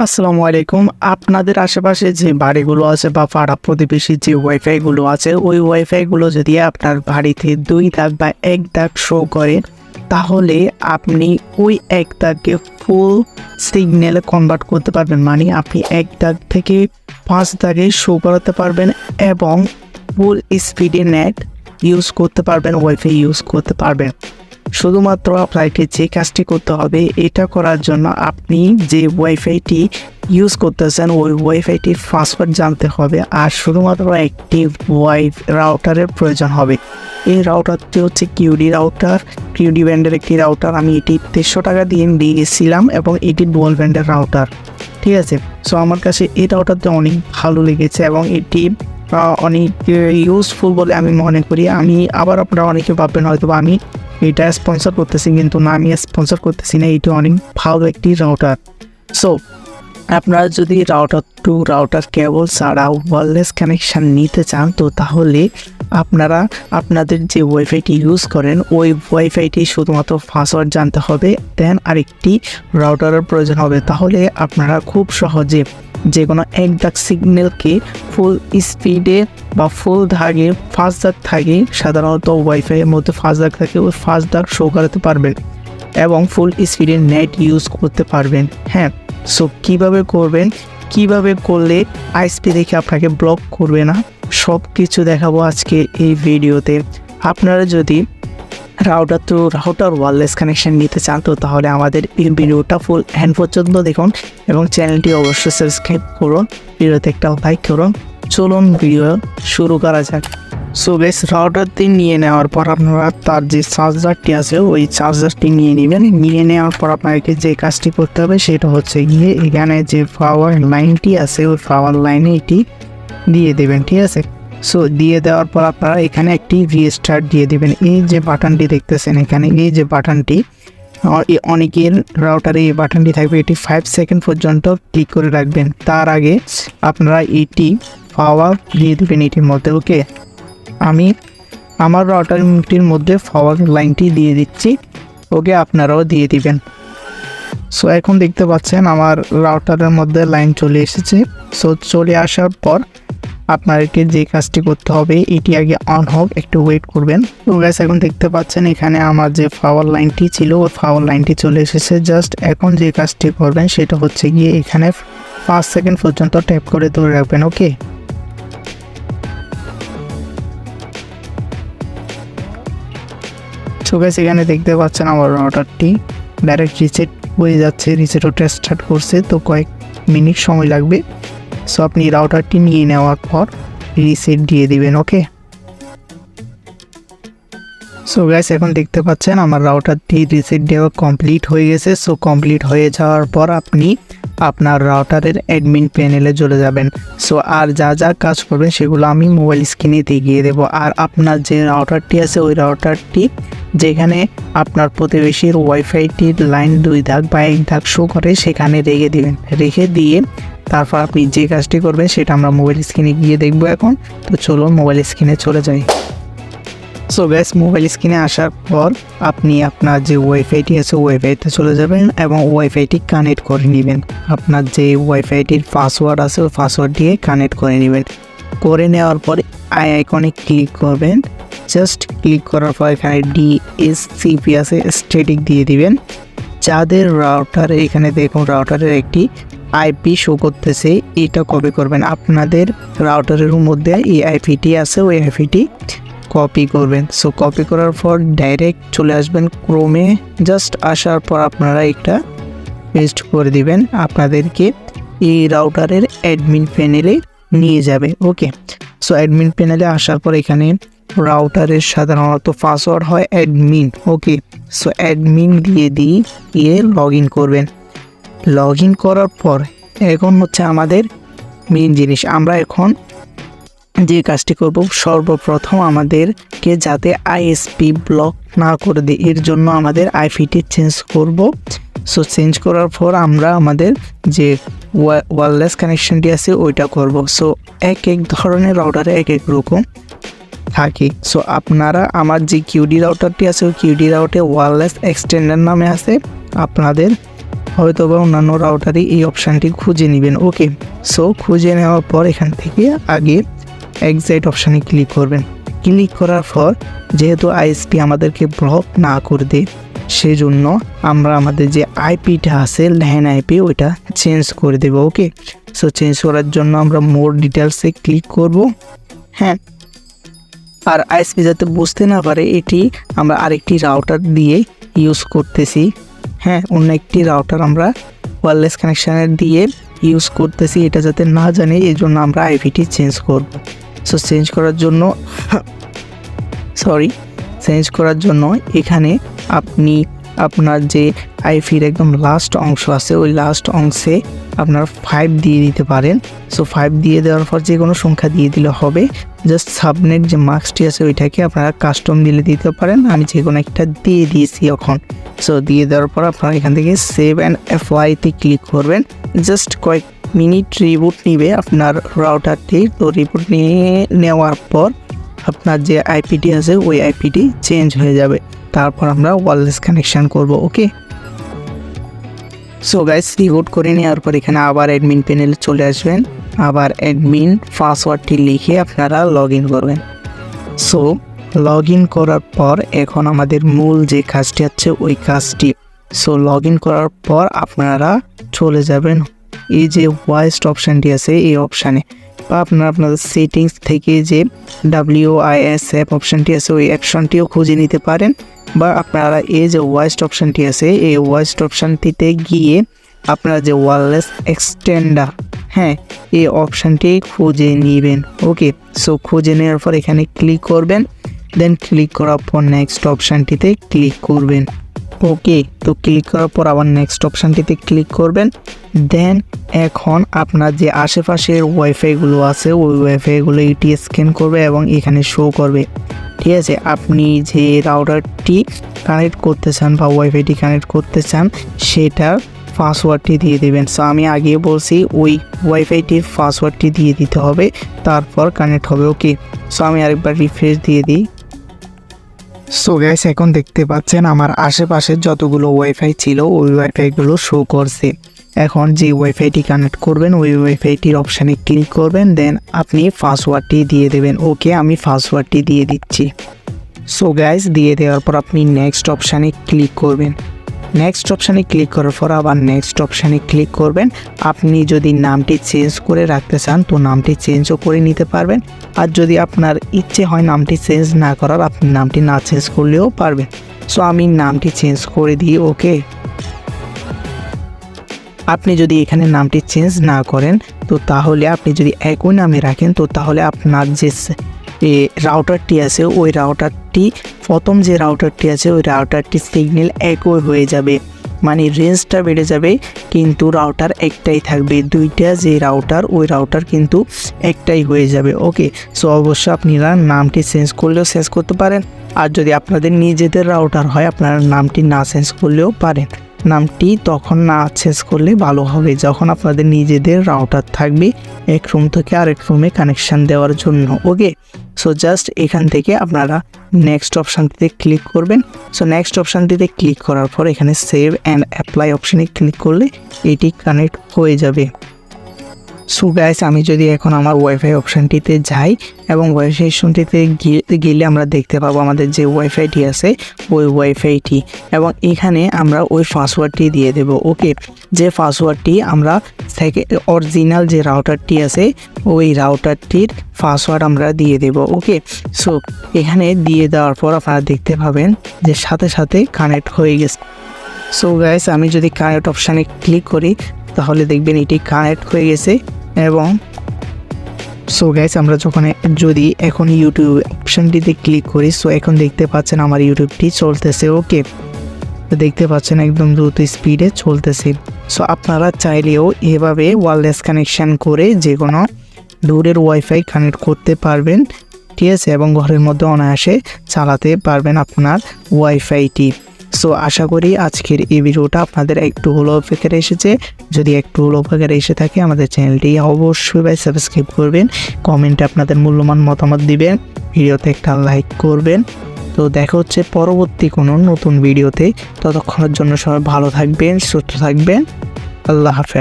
আসসালামু আলাইকুম। আপনাদের আশেপাশে যে বাড়িগুলো আছে বা পাড়া প্রতিবেশী যে ওয়াইফাই গুলো আছে, ওই ওয়াইফাই গুলো যদি আপনার বাড়িতে 2 দাগ বা 1 দাগ শো করে, তাহলে আপনি ওই 1 দাগকে ফুল সিগন্যালে কনভার্ট করতে পারবেন। মানে আপনি 1 দাগ থেকে 5 দাগে শো করাতে পারবেন এবং ফুল স্পিডে নেট ইউজ করতে পারবেন, ওয়াইফাই ইউজ করতে পারবেন। শুধুমাত্র আপনাকে যে কাজটি করতে হবে, এটা করার জন্য আপনি যে ওয়াইফাইটি ইউজ করতেছেন ওই ওয়াইফাইটির পাসওয়ার্ড জানতে হবে, আর শুধুমাত্র একটি রাউটারের প্রয়োজন হবে। এই রাউটারটি হচ্ছে কিউডি ব্যান্ডের একটি রাউটার। আমি এটি 300 টাকা দিয়ে নিয়েছিলাম এবং এটি ডুয়াল ব্যান্ডের রাউটার, ঠিক আছে। সো আমার কাছে এই রাউটারটি অনেক ভালো লেগেছে এবং এটি অনেক ইউজফুল বলে আমি মনে করি। আপনারা অনেকে ভাববেন হয়তো আমি এটা স্পন্সর করতেছি, কিন্তু না, আমি স্পন্সর করতেছি না। এটা অনেক ভালো একটি রাউটার। সো আপনারা যদি রাউটার টু রাউটার কেবল ছাড়া ওয়্যারলেস কানেকশান নিতে চান, তো তাহলে আপনারা আপনাদের যে ওয়াইফাইটি ইউজ করেন ওই ওয়াইফাইটি শুধুমাত্র পাসওয়ার্ড জানতে হবে, দেন আরেকটি রাউটারের প্রয়োজন হবে। তাহলে আপনারা খুব সহজে যে কোনো 1 দাগ সিগন্যালকে ফুল স্পিডে বা ফুল দাগে 5 দাগ থাকে, সাধারণত ওয়াইফাইয়ের মধ্যে 5 দাগ থাকে, ওই 5 দাগ শো করাতে পারবেন এবং ফুল স্পিডে নেট ইউজ করতে পারবেন। হ্যাঁ, সো কীভাবে করবেন, কীভাবে করলে আইএসপি দেখে আপনাকে ব্লক করবে না, সব কিছু দেখাবো আজকে এই ভিডিওতে। আপনারা যদি router to router wireless connection নিতে চান, তো তাহলে আমাদের এই ভিডিওটা ফুল হ্যান্ড পর্যন্ত দেখুন এবং চ্যানেলটি অবশ্যই সাবস্ক্রাইব করুন, ভিডিওতে একটা লাইক করুন। চলুন ভিডিও শুরু করা যাক। সো গাইস, রাউটারটি নিয়ে নেওয়ার পর আপনারা তার যে চার্জারটি আছে ওই চার্জারটি নিয়ে নেবেন। নিয়ে নেওয়ার পর আপনাকে যে কাজটি করতে হবে সেটা হচ্ছে গিয়ে এখানে যে পাওয়ার লাইনটি আছে ওই পাওয়ার লাইনে এটি দিয়ে দেবেন, ঠিক আছে। সো দিয়ে দেওয়ার পর আপনারা এখানে একটি রিস্টার্ট দিয়ে দেবেন। এই যে বাটনটি দেখতেছেন এখানে, এই যে বাটনটি, অনেকের রাউটারে এই বাটনটি থাকবে, এটি 5 সেকেন্ড পর্যন্ত ক্লিক করে রাখবেন। তার আগে আপনারা এটি পাওয়ার দিয়ে দেবেন এটির মধ্যে। ওকে, আমি আমার রাউটারটির মধ্যে পাওয়ার লাইনটি দিয়ে দিচ্ছি। ওকে, আপনারাও দিয়ে দিবেন। সো এখন দেখতে পাচ্ছেন আমার রাউটারের মধ্যে লাইন চলে এসেছে। সো চলে আসার পর আপনাদেরকে যে কাজটি করতে হবে, এটি আগে অন হোক, একটু ওয়েট করবেন। তো গাইস, এখন দেখতে পাচ্ছেন এখানে আমার যে পাওয়ার লাইনটি ছিল ওই পাওয়ার লাইনটি চলে এসেছে। জাস্ট এখন যে কাজটি করবেন সেটা হচ্ছে গিয়ে এখানে 5 সেকেন্ড পর্যন্ত ট্যাপ করে ধরে রাখবেন। ওকে, সো গাইস, এখানে দেখতে পাচ্ছেন আমার রাউটারটি ডাইরেক্ট রিসেট হয়ে যাচ্ছে, রিসেট হতে স্টার্ট করছে, তো কয়েক মিনিট সময় লাগবে। সো আপনি রাউটারটি নিয়ে নেওয়ার পর রিসেট দিয়ে দিবেন। ওকে, সো গাইস, এখন দেখতে পাচ্ছেন আমার রাউটারটি রিসেট দেওয়া কমপ্লিট হয়ে গেছে। সো কমপ্লিট হয়ে যাওয়ার পর আপনি আপনার রাউটারের অ্যাডমিন প্যানেলে চলে যাবেন। সো আর যা যা কাজ করবেন সেগুলো আমি মোবাইল স্ক্রিনে দেখিয়ে দেবো। আর আপনার যে রাউটারটি আছে ওই রাউটারটি যেখানে আপনার প্রতিবেশীর ওয়াইফাইটির লাইন 2 দাগ বা 1 দাগ শো করে সেখানে রেখে দিবেন। রেখে দিয়ে তারপর আপনি যে কাজটি করবেন সেটা আমরা মোবাইল স্ক্রিনে গিয়ে দেখবো এখন। তো চলুন মোবাইল স্ক্রিনে চলে যাই। সো গাইস, মোবাইল স্ক্রিনে আসার পর আপনি আপনার যে ওয়াইফাইটি আছে ওয়াইফাইতে চলে যাবেন এবং ওয়াইফাইটি কানেক্ট করে নেবেন। আপনার যে ওয়াইফাইটির পাসওয়ার্ড আছে ওই পাসওয়ার্ড দিয়ে কানেক্ট করে নেবেন। করে নেওয়ার পর আইকনে ক্লিক করবেন। জাস্ট ক্লিক করার পর এখানে ডিএসসিপি আছে, স্ট্যাটিক দিয়ে দিবেন। যাদের রাউটারে এখানে দেখুন রাউটারের একটি আইপি শো করতেছে, এটা কপি করবেন। আপনাদের রাউটারের মধ্যে এই আইপিটি আছে, ওই আইপিটি কপি করবেন। সো কপি করার পর ডাইরেক্ট চলে আসবেন ক্রোমে। জাস্ট আসার পর আপনারা একটা পেস্ট করে দিবেন, আপনাদেরকে এই রাউটারের অ্যাডমিন প্যানেলে নিয়ে যাবে। ওকে, সো অ্যাডমিন প্যানেলে আসার পর এখানে রাউটারের সাধারণত পাসওয়ার্ড হয় অ্যাডমিন। ওকে, সো অ্যাডমিন দিয়ে লগ ইন করবেন। লগ ইন করার পর এখন হচ্ছে আমাদের মেইন জিনিস। আমরা এখন যে কাজটি করব, সর্বপ্রথম আমাদেরকে যাতে আইএসপি ব্লক না করে দিই এর জন্য আমাদের আইপিটি চেঞ্জ করব। সো চেঞ্জ করার পর আমরা আমাদের যে ওয়্যারলেস কানেকশনটি আছে ওইটা করব। সো এক এক ধরনের রাউটারে এক এক রকম থাকে। সো আপনারা আমার যে কিউডি রাউটারটি আছে ওই কিউডি রাউটে ওয়্যারলেস এক্সটেন্ডার নামে আছে, আপনাদের হয়তো বা অন্যান্য রাউটারে এই অপশানটি খুঁজে নেবেন। ওকে, সো খুঁজে নেওয়ার পর এখান থেকে আগে এক্সাইট অপশানে ক্লিক করবেন। ক্লিক করার পর যেহেতু আইএসপি আমাদেরকে ব্লক না করে দেয়, সেজন্য আমরা আমাদের যে আইপিটা আছে ল্যান আইপি ওইটা চেঞ্জ করে দেব। ওকে, সো চেঞ্জ করার জন্য আমরা মোর ডিটেলসে ক্লিক করব। হ্যাঁ, আর আইএসপি যাতে বুঝতে না পারে এটি আমরা আরেকটি রাউটার দিয়ে ইউজ করতেছি। হ্যাঁ, অন্য একটি রাউটার আমরা ওয়্যারলেস কানেকশানের দিয়ে ইউজ করতেছি, এটা যাতে না জানে এই জন্য আমরা আইপিটি চেঞ্জ করব। সো চেঞ্জ করার জন্য এখানে আপনি আপনার যে আইপির একদম লাস্ট অংশ আছে ওই লাস্ট অংশে আপনার 5 দিয়ে দিতে পারেন। সো 5 দিয়ে দেওয়ার পর যে কোনো সংখ্যা দিয়ে দিলে হবে। জাস্ট সাবনেট যে মার্কসটি আছে ওইটাকে আপনারা কাস্টম দিতে পারেন। আমি যে কোনো একটা দিয়ে দিয়েছি এখন। সো দিয়ে দেওয়ার পর আপনারা এখান থেকে সেভ অ্যান্ড অ্যাপ্লাইতে ক্লিক করবেন। জাস্ট কয়েক মিনিট রিবুট নিবে আপনার রাউটারটি। তো রিবুট নেওয়ার পর আপনার যে আইপিটি আছে ওই আইপিটি চেঞ্জ হয়ে যাবে। তারপর আমরা ওয়্যারলেস কানেকশান করব। ওকে, সো গাইস রিবুট করে নেওয়ার পর এখানে আবার অ্যাডমিন প্যানেলে চলে আসবেন। আবার অ্যাডমিন পাসওয়ার্ডটি লিখে আপনারা লগ ইন করবেন। সো লগ ইন করার পর এখন আমাদের মূল যে কাজটি আছে ওই কাজটি। সো লগ ইন করার পর আপনারা চলে যাবেন এই যে ভয়েস অপশানটি আছে এই অপশানে, বা আপনাদের সেটিংস থেকে যে WISF অপশানটি আছে ওই অপশানটিও খুঁজে নিতে পারেন, বা আপনারা এই যে ভয়েস অপশানটি আছে এই ভয়েস অপশানটিতে গিয়ে আপনারা যে ওয়্যারলেস এক্সটেন্ডার, হ্যাঁ, এই অপশানটি খুঁজে নেবেন। ওকে, সো খুঁজে নেওয়ার পর এখানে ক্লিক করবেন। দেন ক্লিক করার পর নেক্সট অপশানটিতে ক্লিক করবেন। ওকে, তো ক্লিক করার পর আবার নেক্সট অপশানটিতে ক্লিক করবেন। দেন এখন আপনার যে আশেপাশের ওয়াইফাইগুলো আছে ওই ওয়াইফাইগুলো এটি স্ক্যান করবে এবং এখানে শো করবে। ঠিক আছে, আপনি যে রাউটারটি কানেক্ট করতে চান বা ওয়াইফাইটি কানেক্ট করতে চান সেটার পাসওয়ার্ডটি দিয়ে দেবেন। সো আমি আগে বলছি ওই ওয়াইফাইটির পাসওয়ার্ডটি দিয়ে দিতে হবে, তারপর কানেক্ট হবে। ওকে, সো আমি আরেকবার রিফ্রেশ দিয়ে দিই। সো গাইস এখন দেখতে পাচ্ছেন আমার আশেপাশে যতগুলো ওয়াইফাই ছিল ওই ওয়াইফাইগুলো শো করছে। এখন যে ওয়াইফাইটি কানেক্ট করবেন ওই ওয়াইফাইটির অপশানে ক্লিক করবেন। দেন আপনি পাসওয়ার্ডটি দিয়ে দেবেন। ওকে, আমি পাসওয়ার্ডটি দিয়ে দিচ্ছি। সো গাইস দিয়ে দেওয়ার পর আপনি নেক্সট অপশানে ক্লিক করবেন। নেক্সট অপশানে ক্লিক করার পর আবার নেক্সট অপশানে ক্লিক করবেন। আপনি যদি নামটি চেঞ্জ করে রাখতে চান তো নামটি চেঞ্জও করে নিতে পারবেন, আর যদি আপনার ইচ্ছে হয় নামটি চেঞ্জ না করার আপনি নামটি না চেঞ্জ করলেও পারবেন। সো আমি নামটি চেঞ্জ করে দিই। ওকে, আপনি যদি এখানে নামটি চেঞ্জ না করেন তো তাহলে আপনি যদি একই নামে রাখেন তো তাহলে আপনার যে রাউটারটি আছে ওই রাউটারটি প্রথম যে রাউটারটি আছে ওই রাউটারটি সিগন্যাল একই হয়ে যাবে, মানে রেঞ্জটা বেড়ে যাবে কিন্তু রাউটার একটাই থাকবে। দুইটা যে রাউটার ওই রাউটার কিন্তু একটাই হয়ে যাবে। ওকে, সো অবশ্যই আপনারা নামটি চেঞ্জ করলেও চেঞ্জ করতে পারেন, আর যদি আপনাদের নিজেদের রাউটার হয় আপনারা নামটি না চেঞ্জ করলেও পারেন। নামটি তখন না চেঞ্জ করলে ভালো হবে যখন আপনাদের নিজেদের রাউটার থাকবে এক রুম থেকে আরেক রুমে কানেকশান দেওয়ার জন্য। ওকে, সো জাস্ট এখান থেকে আপনারা নেক্সট অপশানটিতে ক্লিক করবেন। সো নেক্সট অপশানটিতে ক্লিক করার পর এখানে সেভ অ্যান্ড অ্যাপ্লাই অপশানে ক্লিক করলে এটি কানেক্ট হয়ে যাবে। সো গাইস আমি যদি এখন আমার ওয়াইফাই অপশানটিতে যাই এবং ওয়াইফাই অপশনটিতে গেলে আমরা দেখতে পাবো আমাদের যে ওয়াইফাইটি আছে ওই ওয়াইফাইটি, এবং এখানে আমরা ওই পাসওয়ার্ডটি দিয়ে দেব। ওকে, যে পাসওয়ার্ডটি আমরা অরিজিনাল যে রাউটারটি আছে ওই রাউটারটির পাসওয়ার্ড আমরা দিয়ে দেব। ওকে, সো এখানে দিয়ে দেওয়ার পর আপনারা দেখতে পাবেন যে সাথে সাথে কানেক্ট হয়ে গেছে। সো গাইস আমি যদি কানেক্ট অপশানে ক্লিক করি তাহলে দেখবেন এটি কানেক্ট হয়ে গেছে। এবং সো গাইস আমরা যদি এখন ইউটিউব অপশানটিতে ক্লিক করি, সো এখন দেখতে পাচ্ছেন আমার ইউটিউবটি চলতেছে। ওকে, দেখতে পাচ্ছেন একদম দ্রুত স্পিডে চলতেছে। সো আপনারা চাইলেও এভাবে ওয়্যারলেস কানেকশান করে যে কোনো দূরের ওয়াইফাই কানেক্ট করতে পারবেন, ঠিক আছে, এবং ঘরের মধ্যে অনায়াসে চালাতে পারবেন আপনার ওয়াইফাইটি। সো আশা করি আজকের এই ভিডিওটা আপনাদের একটু হলো উপকারে এসেছে। যদি একটু হলো উপকারে এসে থাকে আমাদের চ্যানেলটি অবশ্যই সাবস্ক্রাইব করবেন, কমেন্টে আপনাদের মূল্যবান মতামত দিবেন, ভিডিওতে একটা লাইক করবেন তো দেখা হচ্ছে পরবর্তী কোনো নতুন ভিডিওতে। ততক্ষণের জন্য সবাই ভালো থাকবেন, সুস্থ থাকবেন। আল্লাহ হাফেজ।